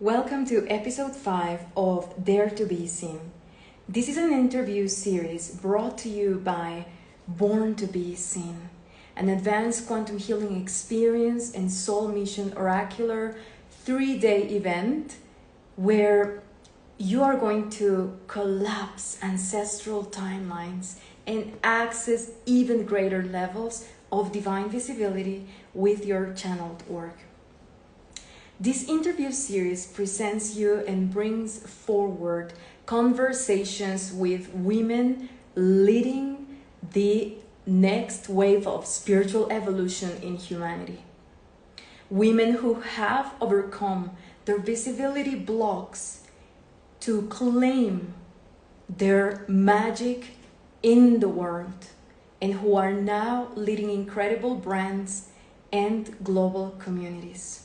Welcome to episode 5 of Dare to Be Seen. This is an interview series brought to you by Born to Be Seen, an advanced quantum healing experience and soul mission oracular 3-day event where you are going to collapse ancestral timelines and access even greater levels of divine visibility with your channeled work. This interview series presents you and brings forward conversations with women leading the next wave of spiritual evolution in humanity. Women who have overcome their visibility blocks to claim their magic in the world and who are now leading incredible brands and global communities.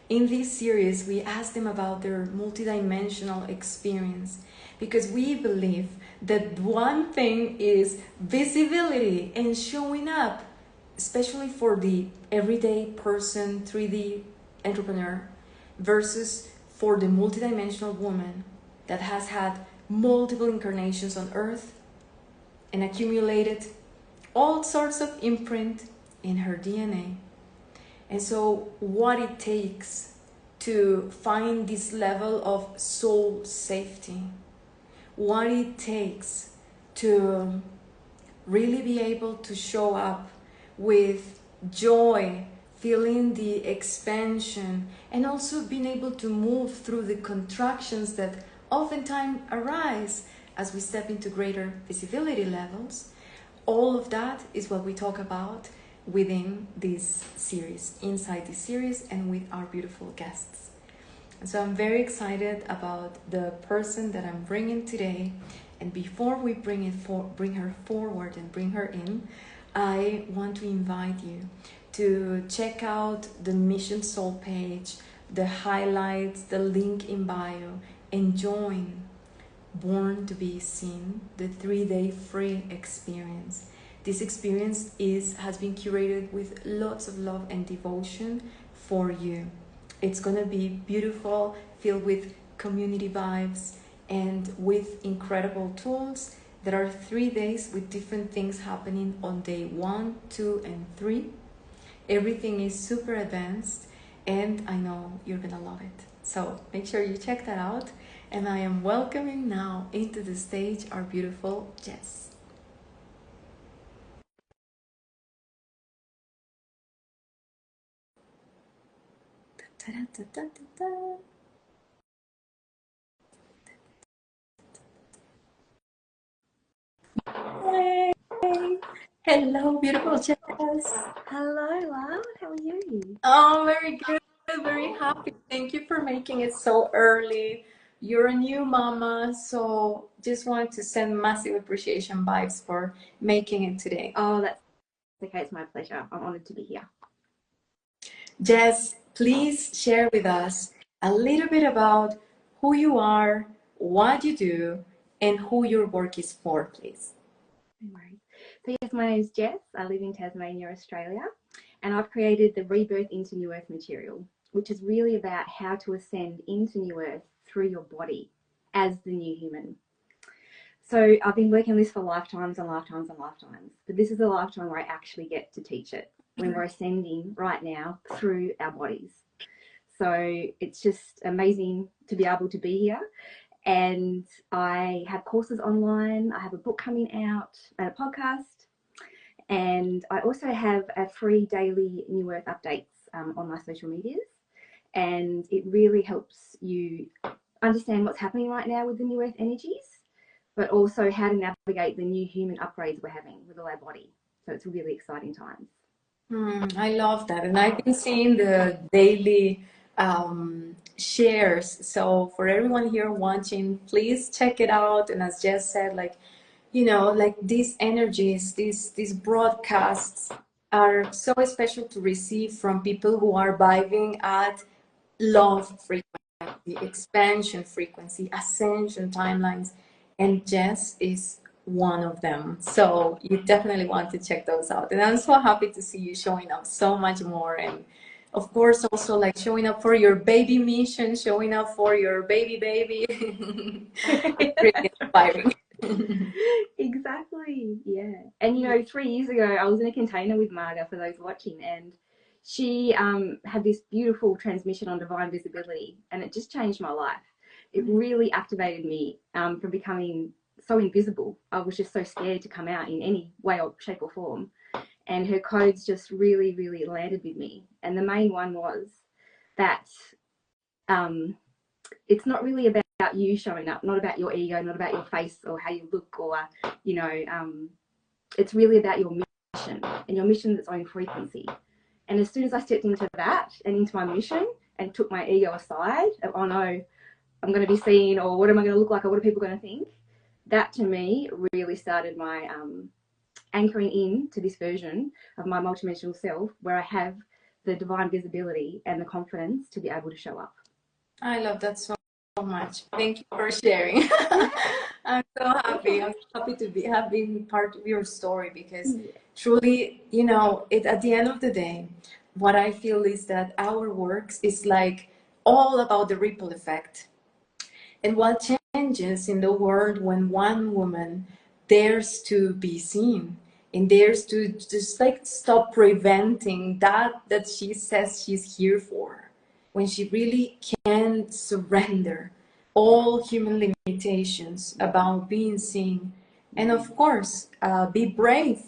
In this series, we ask them about their multidimensional experience because we believe that one thing is visibility and showing up, especially for the everyday person, 3D entrepreneur, versus for the multidimensional woman that has had multiple incarnations on Earth and accumulated all sorts of imprint in her DNA. And so what it takes to find this level of soul safety, what it takes to really be able to show up with joy, feeling the expansion, and also being able to move through the contractions that oftentimes arise as we step into greater visibility levels. All of that is what we talk about within this series, inside this series, and with our beautiful guests. And so I'm very excited about the person that I'm bringing today. And before we bring her forward and bring her in, I want to invite you to check out the Mission Soul page, the highlights, the link in bio, and join Born to Be Seen, the 3-day free experience. This experience has been curated with lots of love and devotion for you. It's going to be beautiful, filled with community vibes, and with incredible tools. There are 3 days with different things happening on day 1, 2, and 3. Everything is super advanced, and I know you're going to love it. So make sure you check that out. And I am welcoming now into the stage our beautiful Jess. Hey. Hello, beautiful Jess. Hello, love. How are you? Oh, very good. Very happy. Thank you for making it so early. You're a new mama, so just wanted to send massive appreciation vibes for making it today. Oh, that's okay. It's my pleasure. I'm honored to be here. Jess, please share with us a little bit about who you are, what you do, and who your work is for, please. No worries. So yes, my name is Jess. I live in Tasmania, Australia, and I've created the Rebirth into New Earth material, which is really about how to ascend into New Earth through your body as the new human. So I've been working on this for lifetimes and lifetimes and lifetimes, but this is the lifetime where I actually get to teach it, when we're ascending right now through our bodies. So it's just amazing to be able to be here. And I have courses online. I have a book coming out and a podcast. And I also have a free daily New Earth updates on my social medias. And it really helps you understand what's happening right now with the New Earth energies, but also how to navigate the new human upgrades we're having with all our body. So it's really exciting times. I love that. And I've been seeing the daily shares. So for everyone here watching, please check it out. And as Jess said, like these energies, these broadcasts are so special to receive from people who are vibing at love frequency, expansion frequency, ascension timelines. And Jess is one of them. So you definitely want to check those out. And I'm so happy to see you showing up so much more and of course, also like showing up for your baby mission, showing up for your baby. It's really inspiring. Exactly, yeah. And you know, 3 years ago, I was in a container with Marga, for those watching, and she had this beautiful transmission on divine visibility, and it just changed my life. It really activated me from becoming so invisible. I was just so scared to come out in any way or shape or form. And her codes just really, really landed with me. And the main one was that it's not really about you showing up, not about your ego, not about your face or how you look, or, you know, it's really about your mission, and your mission is its own frequency. And as soon as I stepped into that and into my mission and took my ego aside, of, oh no, I'm going to be seen, or what am I going to look like, or what are people going to think? That to me really started my anchoring in to this version of my multidimensional self, where I have the divine visibility and the confidence to be able to show up. I love that so much. Thank you for sharing. I'm so happy. I'm happy to have been part of your story, because truly, you know, at the end of the day, what I feel is that our works is like all about the ripple effect. And what changes in the world when one woman dares to be seen and dares to just like stop preventing that she says she's here for, when she really can surrender all human limitations about being seen, and of course be brave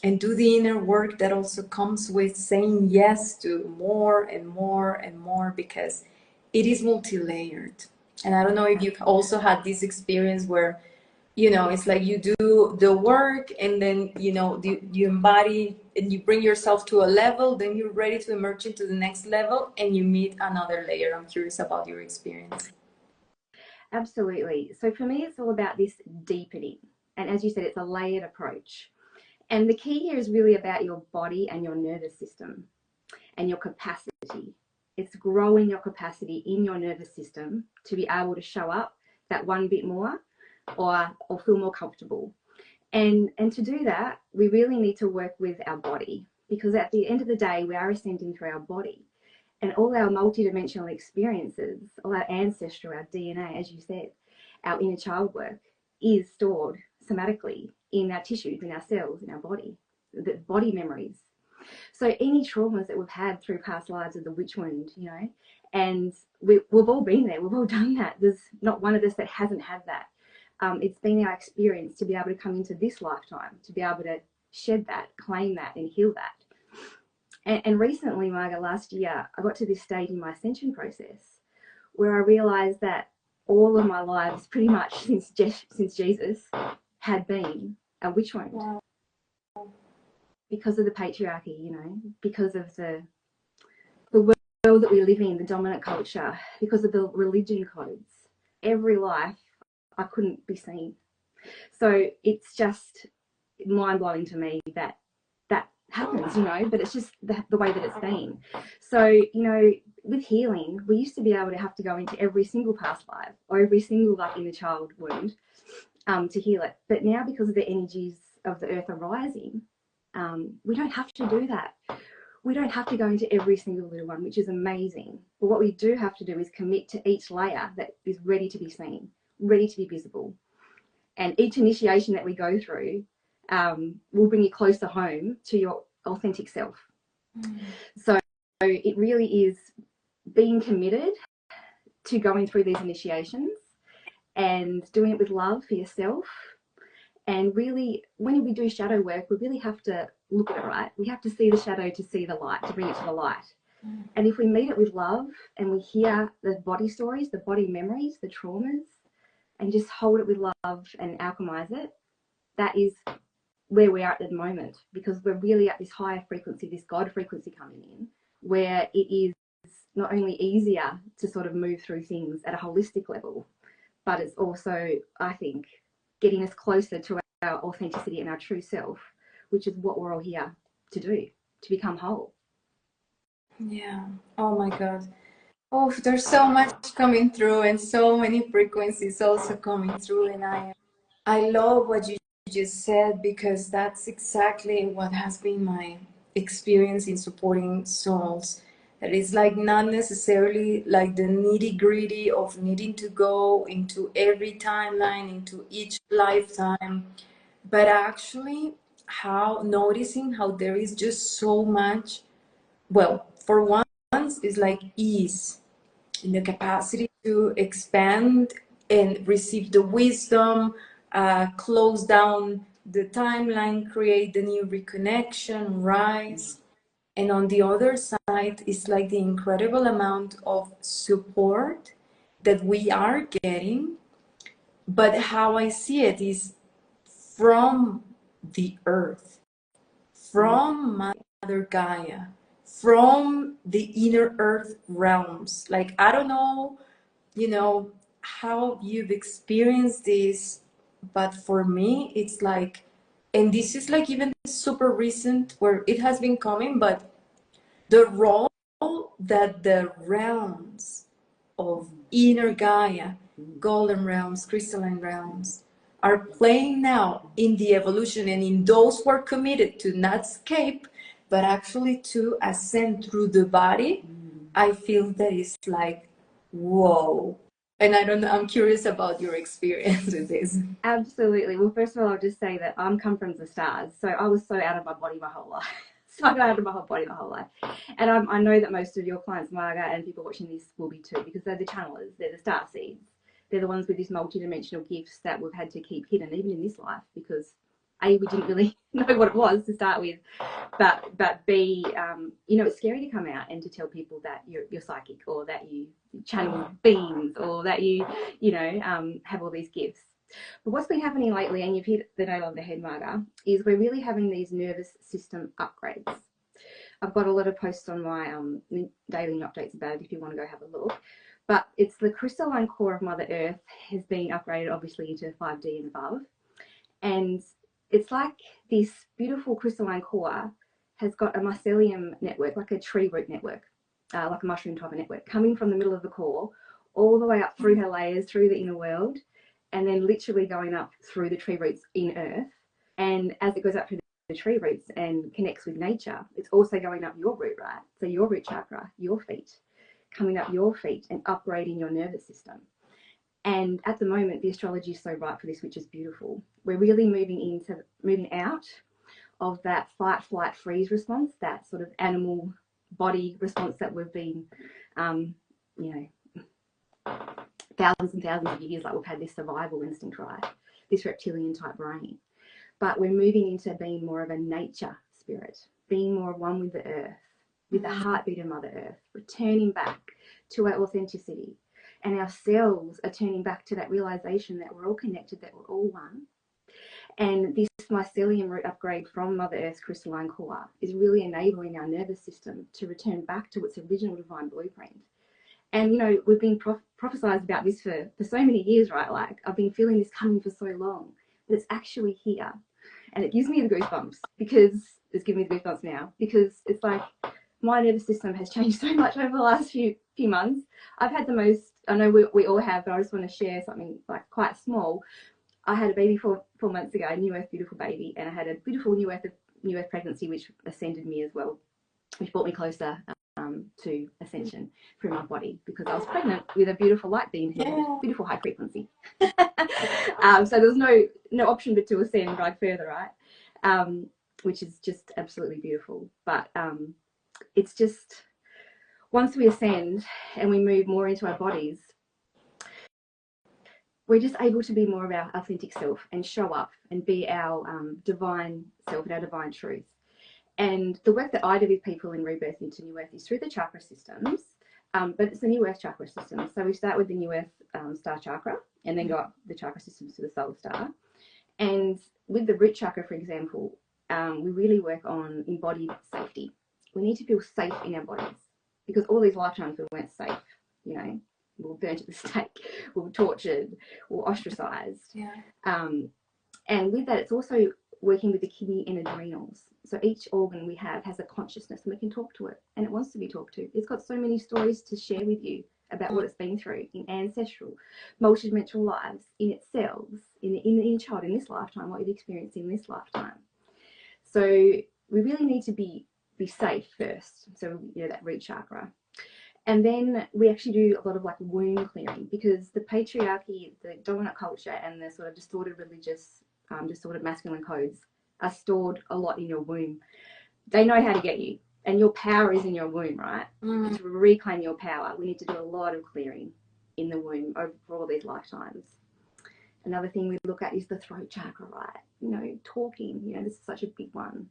and do the inner work that also comes with saying yes to more and more and more, because it is multi-layered. And I don't know if you've also had this experience where, you know, it's like you do the work and then, you know, you embody and you bring yourself to a level, then you're ready to emerge into the next level and you meet another layer. I'm curious about your experience. Absolutely. So for me, it's all about this deepening. And as you said, it's a layered approach. And the key here is really about your body and your nervous system and your capacity. It's growing your capacity in your nervous system to be able to show up that one bit more, or feel more comfortable. And to do that, we really need to work with our body, because at the end of the day, we are ascending through our body. And all our multidimensional experiences, all our ancestral, our DNA, as you said, our inner child work is stored somatically in our tissues, in our cells, in our body, the body memories. So any traumas that we've had through past lives of the witch wound, you know, and we've all been there, we've all done that. There's not one of us that hasn't had that. It's been our experience to be able to come into this lifetime, to be able to shed that, claim that, and heal that. And recently, Marga, last year, I got to this stage in my ascension process where I realised that all of my lives, pretty much since Jesus, had been a witch wound. Wow. Because of the patriarchy, you know, because of the world that we live in, the dominant culture, because of the religion codes. Every life, I couldn't be seen. So it's just mind-blowing to me that happens, you know, but it's just the way that it's been. So, you know, with healing, we used to be able to have to go into every single past life or every single like inner child wound to heal it. But now, because of the energies of the earth are rising, we don't have to do that. We don't have to go into every single little one, which is amazing. But what we do have to do is commit to each layer that is ready to be seen, ready to be visible. And each initiation that we go through will bring you closer home to your authentic self. So it really is being committed to going through these initiations and doing it with love for yourself. And really, when we do shadow work, we really have to look at it, right? We have to see the shadow to see the light, to bring it to the light. And if we meet it with love and we hear the body stories, the body memories, the traumas, and just hold it with love and alchemize it, that is where we are at the moment, because we're really at this higher frequency, this God frequency coming in, where it is not only easier to sort of move through things at a holistic level, but it's also, I think, getting us closer to our authenticity and our true self, which is what we're all here to do, to become whole. Yeah. Oh my God. Oh, there's so much coming through and so many frequencies also coming through. And I love what you just said, because that's exactly what has been my experience in supporting souls That is like not necessarily like the nitty gritty of needing to go into every timeline, into each lifetime, but actually how noticing how there is just so much, well, for once, is like ease in the capacity to expand and receive the wisdom, close down the timeline, create the new reconnection, rise. And on the other side is like the incredible amount of support that we are getting. But how I see it is from the earth, from Mother Gaia, from the inner earth realms. Like, I don't know, how you've experienced this, but for me, it's like, and this is like even super recent where it has been coming, but the role that the realms of inner Gaia, golden realms, crystalline realms, are playing now in the evolution and in those who are committed to not escape, but actually to ascend through the body, I feel that it's like, whoa. And I don't know, I'm curious about your experience with this. Absolutely. Well, first of all, I'll just say that I'm come from the stars. So I was so out of my body my whole life. So I got out of my whole body my whole life. And I know that most of your clients, Marga, and people watching this will be too, because they're the channelers, they're the star seeds. They're the ones with these multidimensional gifts that we've had to keep hidden, even in this life, because A, we didn't really know what it was to start with, but B, it's scary to come out and to tell people that you're psychic, or that you channel beings, or that you have all these gifts. But what's been happening lately, and you've hit the nail on the head, Marga, is we're really having these nervous system upgrades. I've got a lot of posts on my daily updates about it if you want to go have a look. But it's the crystalline core of Mother Earth has been upgraded, obviously, into 5D and above. And it's like this beautiful crystalline core has got a mycelium network, like a tree root network, like a mushroom type of network, coming from the middle of the core all the way up through her layers, through the inner world, and then literally going up through the tree roots in earth. And as it goes up through the tree roots and connects with nature, it's also going up your root, right? So your root chakra, your feet, coming up your feet and upgrading your nervous system. And at the moment, the astrology is so right for this, which is beautiful. We're really moving out of that fight, flight, freeze response, that sort of animal body response that we've been, thousands and thousands of years, like we've had this survival instinct, right? This reptilian type brain. But we're moving into being more of a nature spirit, being more one with the earth, with the heartbeat of Mother Earth, returning back to our authenticity. And our cells are turning back to that realization that we're all connected, that we're all one. And this mycelium root upgrade from Mother Earth's crystalline core is really enabling our nervous system to return back to its original divine blueprint. And, we've been prophesized about this for so many years, right? Like, I've been feeling this coming for so long, but it's actually here. And it gives me the goosebumps, because it's giving me the goosebumps now, because it's like my nervous system has changed so much over the last few months. I've had the most, I know we all have, but I just want to share something like quite small. I had a baby 4 months ago, a New Earth beautiful baby, and I had a beautiful New Earth pregnancy, which ascended me as well, which brought me closer to ascension through my body, because I was pregnant with a beautiful light being held, beautiful high frequency. So there's no option but to ascend like further, right? Which is just absolutely beautiful. But it's just, once we ascend and we move more into our bodies, we're just able to be more of our authentic self and show up and be our divine self and our divine truth. And the work that I do with people in Rebirth into New Earth is through the chakra systems, but it's the New Earth chakra system. So we start with the New Earth star chakra, and then go up the chakra systems to the solar star. And with the root chakra, for example, we really work on embodied safety. We need to feel safe in our bodies, because all these lifetimes we weren't safe. We were burnt at the stake, we were tortured, we were ostracized. And with that, it's also working with the kidney and adrenals. So each organ we have has a consciousness, and we can talk to it, and it wants to be talked to. It's got so many stories to share with you about what it's been through in ancestral, multidimensional lives, in its cells, in the inner child, in this lifetime, what you've experienced in this lifetime. So we really need to be be safe first. So, you know, that root chakra. And then we actually do a lot of like womb clearing, because the patriarchy, the dominant culture, and the sort of distorted religious, distorted masculine codes are stored a lot in your womb. They know how to get you, and your power is in your womb, right? To reclaim your power, we need to do a lot of clearing in the womb over all these lifetimes. Another thing we look at is the throat chakra, right? You know, talking, you know, this is such a big one.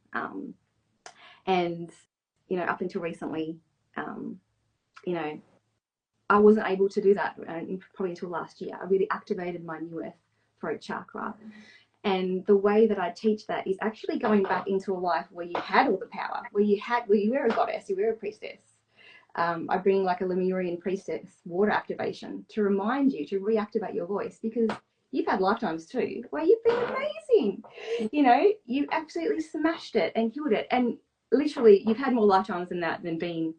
And, you know, up until recently, you know, I wasn't able to do that probably until last year. I really activated my new earth throat chakra. And the way that I teach that is actually going back into a life where you had all the power, where you were a goddess, you were a priestess. I bring like a Lemurian priestess water activation to remind you to reactivate your voice, because you've had lifetimes too where you've been amazing. You know, you absolutely smashed it and killed it. And literally, you've had more lifetimes than that, than being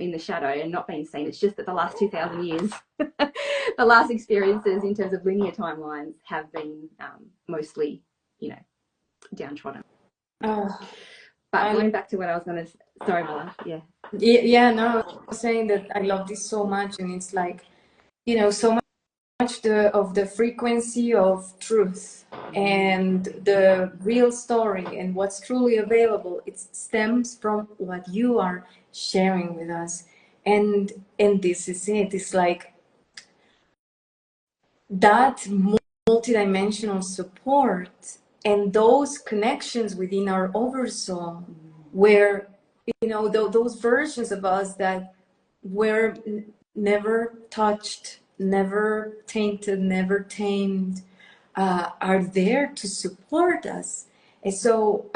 in the shadow and not being seen. It's just that the last 2,000 years, the last experiences in terms of linear timelines have been mostly, you know, downtrodden. But going back to what I was going to, sorry, Mala, yeah, no, I was saying that I love this so much, and it's like, you know, so much of the frequency of truth and the real story and what's truly available, it stems from what you are sharing with us. And this is it. It's like that multidimensional support and those connections within our oversoul, where, you know, those versions of us that were never touched, never tainted, never tamed, are there to support us. And so,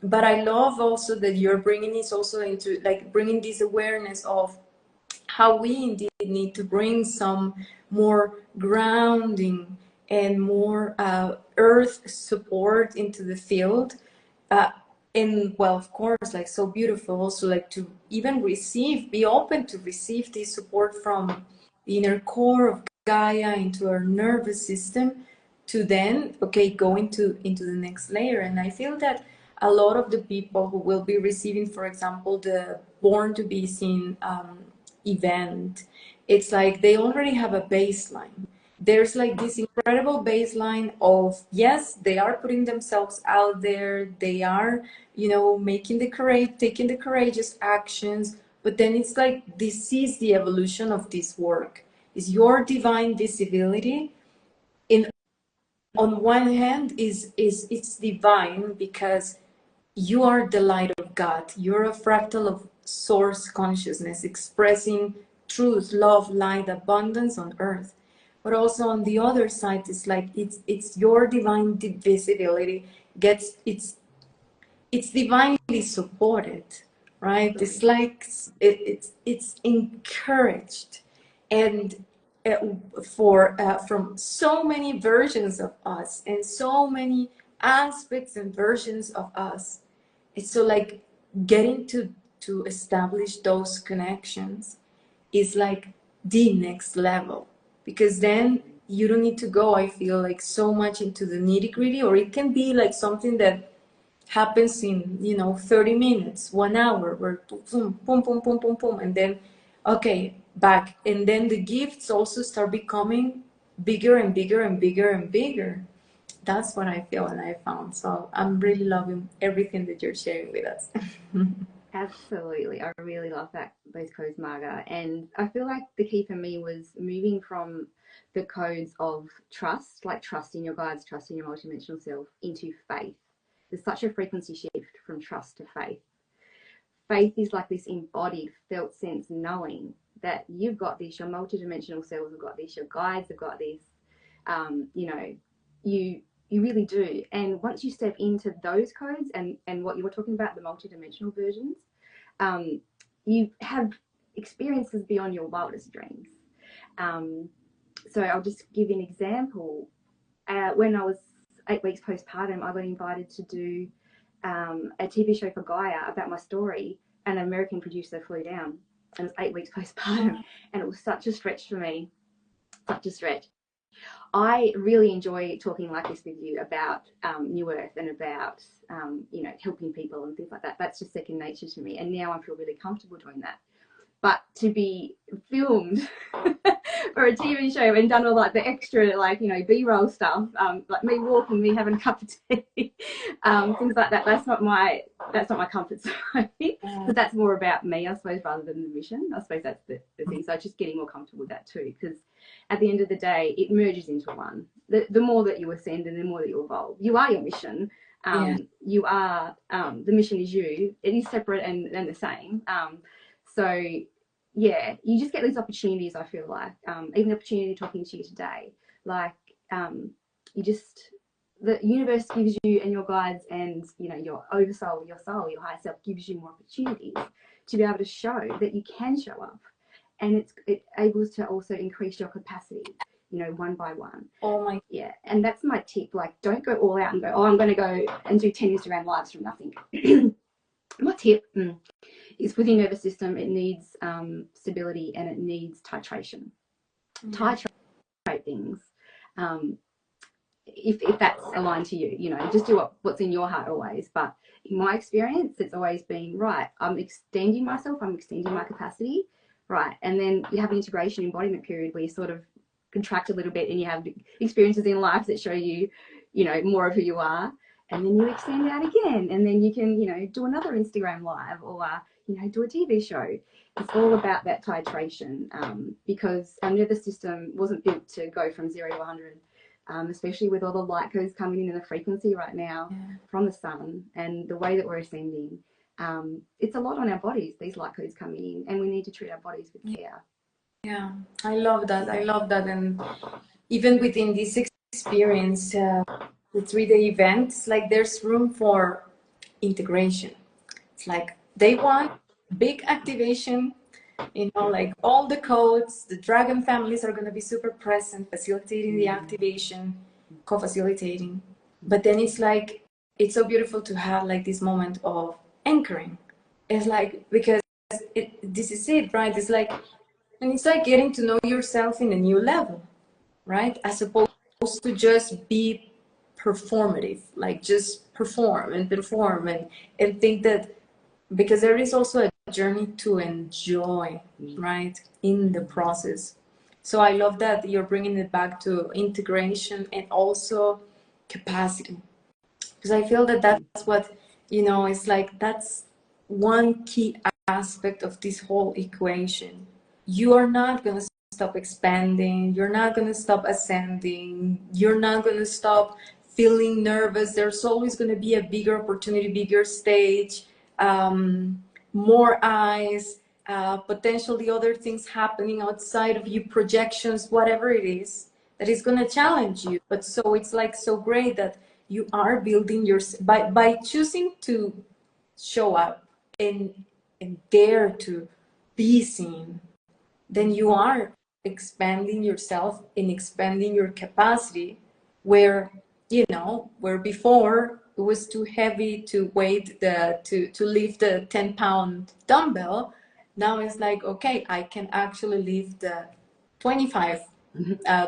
but I love also that you're bringing this also into, like, bringing this awareness of how we indeed need to bring some more grounding and more earth support into the field. And well, of course, like, so beautiful also, like, to even be open to receive this support from the inner core of Gaia into our nervous system, to then, okay, go into the next layer. And I feel that a lot of the people who will be receiving, for example, the Born to Be Seen event, it's like they already have a baseline. There's like this incredible baseline of, yes, they are putting themselves out there, they are, you know, taking the courageous actions, but then it's like, this is the evolution of this work, is your divine visibility. In on one hand, it's divine because you are the light of God. You're a fractal of source consciousness, expressing truth, love, light, abundance on earth. But also on the other side, it's like, it's your divine visibility gets it's divinely supported, right? It's like it's encouraged, and from so many versions of us and so many aspects and versions of us. It's so like getting to establish those connections is like the next level, because then you don't need to go, I feel like, so much into the nitty gritty, or it can be like something that happens in, you know, 30 minutes, 1 hour, where boom, boom, boom, boom, boom, boom, and then, okay, back. And then the gifts also start becoming bigger and bigger and bigger and bigger. That's what I feel and I found. So I'm really loving everything that you're sharing with us. Absolutely. I really love those codes, Marga. And I feel like the key for me was moving from the codes of trust, like trust in your guides, trust in your multidimensional self, into faith. There's such a frequency shift from trust to faith. Faith is like this embodied, felt sense knowing that you've got this, your multidimensional selves have got this, your guides have got this. You know, you really do. And once you step into those codes and what you were talking about, the multidimensional versions, you have experiences beyond your wildest dreams. So I'll just give you an example. When I was 8 weeks postpartum, I got invited to do a TV show for Gaia about my story, and an American producer flew down, and it was 8 weeks postpartum, and it was such a stretch for me, such a stretch. I really enjoy talking like this with you about New Earth and about, you know, helping people and things like that. That's just second nature to me. And now I feel really comfortable doing that. But to be filmed for a TV show and done all like the extra, like, you know, B-roll stuff, like me walking, me having a cup of tea, things like that. That's not my comfort zone, because that's more about me, I suppose, rather than the mission. I suppose that's the thing. So just getting more comfortable with that too, because at the end of the day, it merges into one. The more that you ascend and the more that you evolve, you are your mission. You are, the mission is you. It is separate and the same. So yeah, you just get these opportunities, I feel like, even the opportunity talking to you today, like, you just, the universe gives you, and your guides and, you know, your oversoul, your soul, your higher self gives you more opportunities to be able to show that you can show up, and it able to also increase your capacity, you know, one by one. Oh my. Yeah, and that's my tip. Like, don't go all out and go, oh, I'm going to go and do 10 Instagram lives from nothing. My tip is, with your nervous system, it needs stability and it needs titration. Titrate things. If that's aligned to you, you know, just do what's in your heart always. But in my experience, it's always been, right, I'm extending myself, I'm extending my capacity, right? And then you have an integration embodiment period where you sort of contract a little bit and you have experiences in life that show you, you know, more of who you are. And then you extend out again, and then you can, you know, do another Instagram live, or you know, do a TV show. It's all about that titration, because our nervous system wasn't built to go from 0 to 100, especially with all the light codes coming in the frequency right now from the sun and the way that we're ascending. It's a lot on our bodies, these light codes coming in, and we need to treat our bodies with care. Yeah, I love that. I love that. And even within this experience, the 3-day events, like, there's room for integration. It's like day one, big activation, you know, like all the codes, the dragon families are going to be super present, facilitating the activation, co-facilitating. But then it's like, it's so beautiful to have like this moment of anchoring. It's like, because this is it, right? It's like, and it's like getting to know yourself in a new level, right? As opposed to just be performative, like just perform and think that, because there is also a journey to enjoy, right, in the process. So I love that you're bringing it back to integration and also capacity, because I feel that that's what, you know, it's like, that's one key aspect of this whole equation. You are not going to stop expanding, you're not going to stop ascending, you're not going to stop feeling nervous. There's always going to be a bigger opportunity, bigger stage, more eyes, potentially other things happening outside of you, projections, whatever it is that is going to challenge you. But so it's like so great that you are building your, by choosing to show up and dare to be seen, then you are expanding yourself and expanding your capacity, where, you know, where before it was too heavy to weight to lift the 10-pound dumbbell. Now it's like, okay, I can actually lift the 25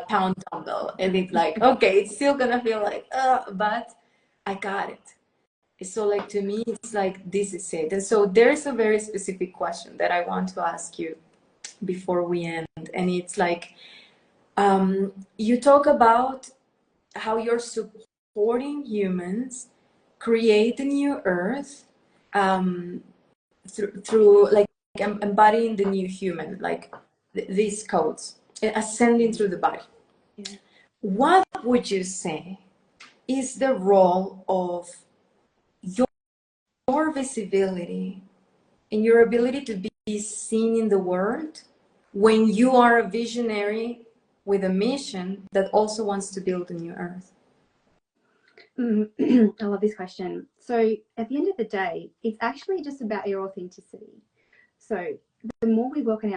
pound dumbbell, and it's like, okay, it's still gonna feel like but I got it. So like, to me, it's like, this is it. And so there's a very specific question that I want to ask you before we end, and it's like, you talk about how you're supporting humans create a new earth, through like embodying the new human, like these codes, ascending through the body. What would you say is the role of your visibility and your ability to be seen in the world when you are a visionary with a mission that also wants to build a new earth? I love this question. So at the end of the day, it's actually just about your authenticity. So the more we work on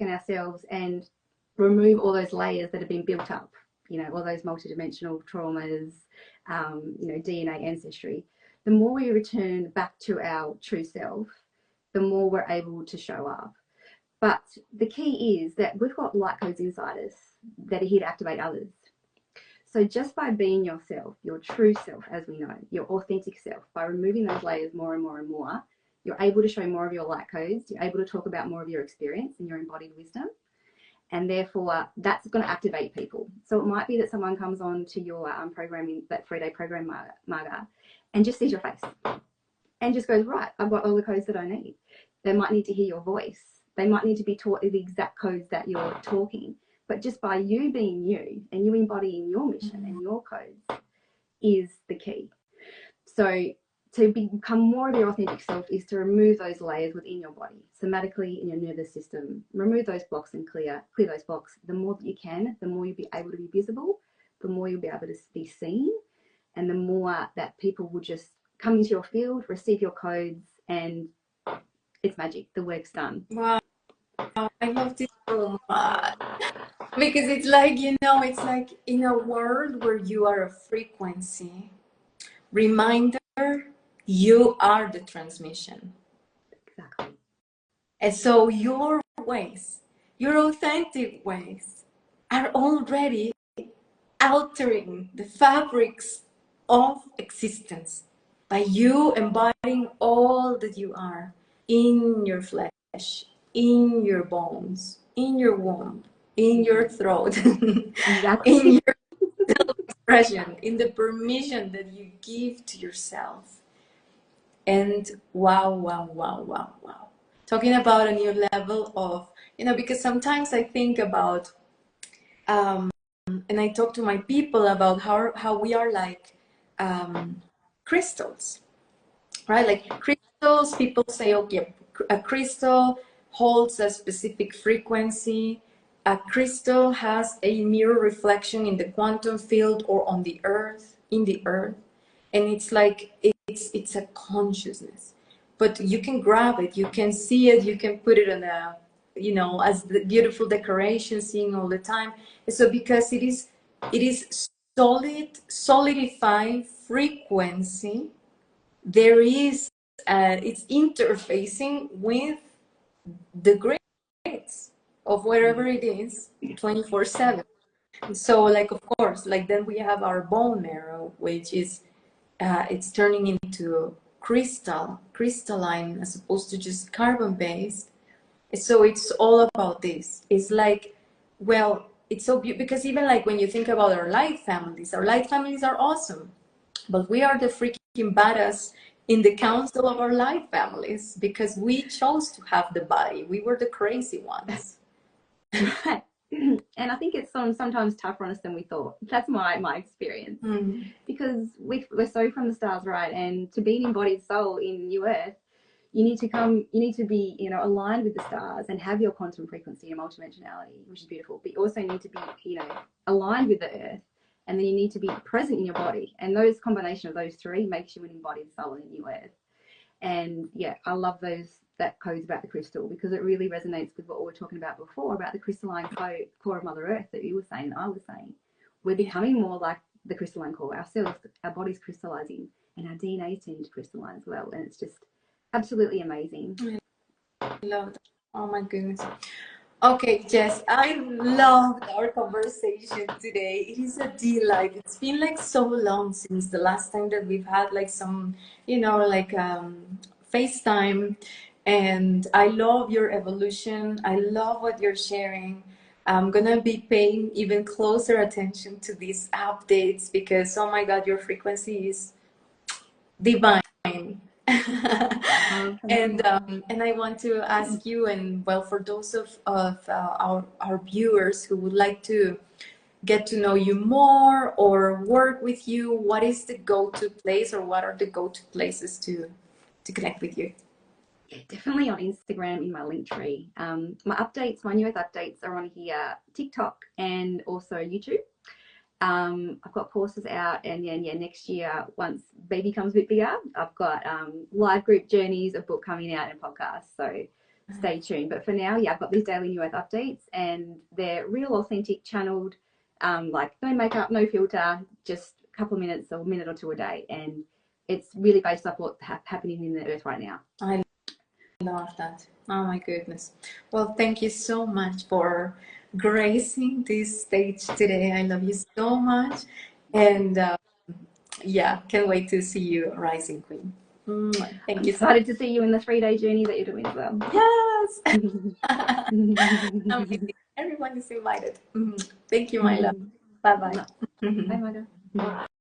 ourselves and remove all those layers that have been built up, you know, all those multidimensional traumas, you know, DNA ancestry, the more we return back to our true self, the more we're able to show up. But the key is that we've got light codes inside us that are here to activate others. So just by being yourself, your true self, as we know, your authentic self, by removing those layers more and more and more, you're able to show more of your light codes. You're able to talk about more of your experience and your embodied wisdom. And therefore, that's going to activate people. So it might be that someone comes on to your programming, that 3-day program, Marga, and just sees your face and just goes, right, I've got all the codes that I need. They might need to hear your voice. They might need to be taught the exact codes that you're talking. But just by you being you and you embodying your mission and your codes is the key. So to become more of your authentic self is to remove those layers within your body, somatically in your nervous system. Remove those blocks and clear those blocks. The more that you can, the more you'll be able to be visible, the more you'll be able to be seen, and the more that people will just come into your field, receive your codes, and it's magic. The work's done. Wow, I love this so much. Because it's like, you know, it's like in a world where you are a frequency, reminder, you are the transmission. Exactly. And so your ways, your authentic ways, are already altering the fabrics of existence by you embodying all that you are in your flesh, in your bones, in your womb, in your throat, Exactly. in your self-expression, in the permission that you give to yourself. And wow, wow, wow, wow, wow. Talking about a new level of, you know, because sometimes I think about, and I talk to my people about how we are like crystals, right? Like crystals, people say, okay, a crystal holds a specific frequency. A crystal has a mirror reflection in the quantum field or on the earth, in the earth. And it's like, it's a consciousness. But you can grab it, you can see it, you can put it on a, you know, as the beautiful decoration, seeing all the time. And so because it is solidified frequency, there is it's interfacing with the grades of wherever it is 24/7. So like, of course, like then we have our bone marrow, which is it's turning into crystalline as opposed to just carbon based. So it's all about this. It's like, well, it's so beautiful because even like when you think about our light families are awesome, but we are the freaking badass in the council of our light families because we chose to have the body. We were the crazy ones. Right. And I think it's sometimes tougher on us than we thought. That's my experience. Because we're so from the stars, right? And to be an embodied soul in New Earth, you need to be, you know, aligned with the stars and have your quantum frequency and multidimensionality, which is beautiful. But you also need to be, you know, aligned with the earth, and then you need to be present in your body. And those combination of those three makes you an embodied soul in New Earth. And yeah, I love that codes about the crystal because it really resonates with what we were talking about before about the crystalline core of Mother Earth that you were saying, I was saying. We're becoming more like the crystalline core. Our cells, our body's crystallizing, and our DNA is tending to crystalline as well. And it's just absolutely amazing. I love that. Oh my goodness. Okay, Jess, I loved our conversation today. It is a delight. It's been like so long since the last time that we've had like some, you know, like FaceTime. And I love your evolution. I love what you're sharing. I'm gonna be paying even closer attention to these updates because, oh my God, your frequency is divine. And I want to ask you, and well, for those of our viewers who would like to get to know you more or work with you, what is the go-to place, or what are the go-to places to connect with you? Yeah, definitely on Instagram in my link tree. My New Earth updates are on here, TikTok, and also YouTube. I've got courses out, and next year, once baby comes a bit bigger, I've got live group journeys, a book coming out, and podcasts. So stay tuned. But for now, yeah, I've got these daily New Earth updates, and they're real, authentic, channeled, like no makeup, no filter, just a couple of minutes or a minute or two a day, and it's really based off what's happening in the earth right now. I love that. Oh my goodness. Well, thank you so much for gracing this stage today. I love you so much. And yeah, can't wait to see you rising queen. Thank I'm you so much. excited to see you in the 3-day journey that you're doing as well. Yes. Amazing. Everyone is invited. Thank you, my love. Bye bye. Bye, Marga.